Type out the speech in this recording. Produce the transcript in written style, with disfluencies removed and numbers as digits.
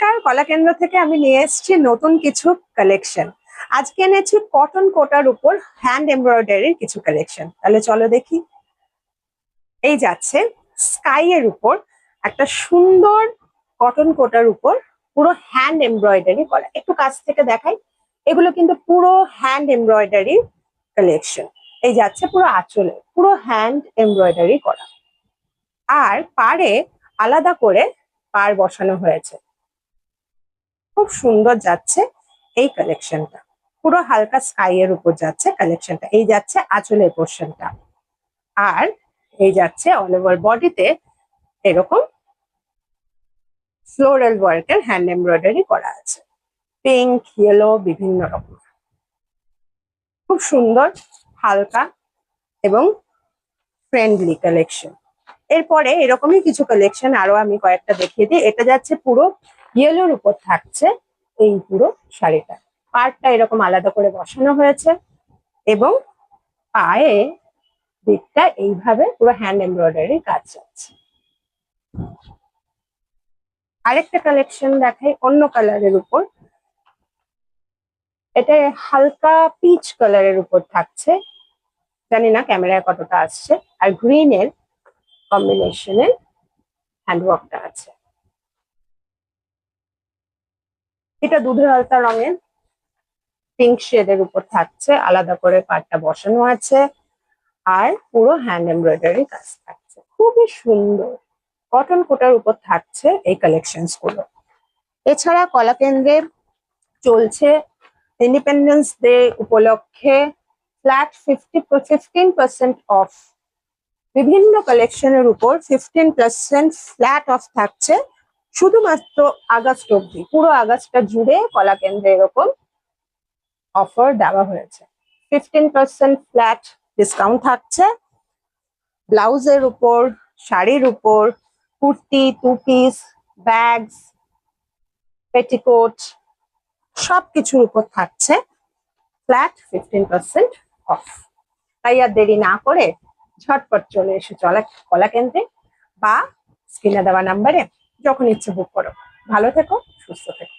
নমস্কার, কলাকেন্দ্র থেকে আমি নিয়ে এসেছি নতুন কিছু কালেকশন। আজকে এনেছি কটন কোটার উপর হ্যান্ড এমব্রয়ডারির কিছু কালেকশন। তাহলে চলো দেখি। এই যাচ্ছে স্কাই এর উপর একটা সুন্দর কটন কোটার উপর পুরো হ্যান্ড এমব্রয়ডারি করা। একটু কাছ থেকে দেখাই, এগুলো কিন্তু পুরো হ্যান্ড এমব্রয়ডারি কালেকশন। এই যাচ্ছে পুরো আঁচলে পুরো হ্যান্ড এমব্রয়ডারি করা, আর পাড়ে আলাদা করে পাড় বসানো হয়েছে। খুব সুন্দর যাচ্ছে এই কালেকশনটা, পুরো হালকা স্কাই এর উপর যাচ্ছে কালেকশনটা। এই যাচ্ছে আঁচলের পোর্শনটা, আর এই যাচ্ছে অল ওভার বডিতে এরকম ফ্লোরাল ওয়ার্কের হ্যান্ড এমব্রয়ডারি করা আছে, পিঙ্ক, ইয়েলো, বিভিন্ন রকম। খুব সুন্দর, হালকা এবং ফ্রেন্ডলি কালেকশন। এরপরে এরকমই কিছু কালেকশন আরো আমি কয়েকটা দেখিয়ে দিই। এটা যাচ্ছে পুরো ইয়েলোর উপর থাকছে এই পুরো শাড়িটা। পাড়টা এরকম আলাদা করে বসানো হয়েছে এবং পায়ে দিকটা এইভাবে পুরো হ্যান্ড এমব্রয়ডারি কাজ যাচ্ছে। আরেকটা কালেকশন দেখাই অন্য কালারের উপর। এটা হালকা পিচ কালারের উপর থাকছে, জানি না ক্যামেরায় কতটা আসছে, আর গ্রিন এর কম্বিনেশনের হ্যান্ডওয়ার্কটা আছে। এটা দুধের আলতা রঙের পিঙ্ক শেডের উপর থাকছে, আলাদা করে পাড়টা বসানো আছে, আর পুরো হ্যান্ড এমব্রয়ডারি কাজ থাকছে। খুবই সুন্দর কটন কোটার উপর থাকছে এই কালেকশনস গুলো। এছাড়া কলাকেন্দ্রে চলছে ইন্ডিপেন্ডেন্স ডে উপলক্ষে ফ্ল্যাট 15% অফ। বিভিন্ন কালেকশনের উপর 15% ফ্ল্যাট অফ থাকছে শুধুমাত্র আগস্ট অব্দি। পুরো আগস্টটা জুড়ে কলাকেন্দ্রে এরকম অফার দেওয়া হয়েছে। 15% ফ্ল্যাট ডিসকাউন্ট থাকছে ব্লাউজের উপর, শাড়ির উপর, kurti, two piece, bags, petticoat সবকিছুর উপর থাকছে ফ্ল্যাট 15% অফ। তাই আর দেরি না করে ঝটপট চলে এসে কলাকেন্দ্রে বা স্ক্রিনে দেওয়া নাম্বারে যখন ইচ্ছে বুক করো। ভালো থেকো, সুস্থ থেকো।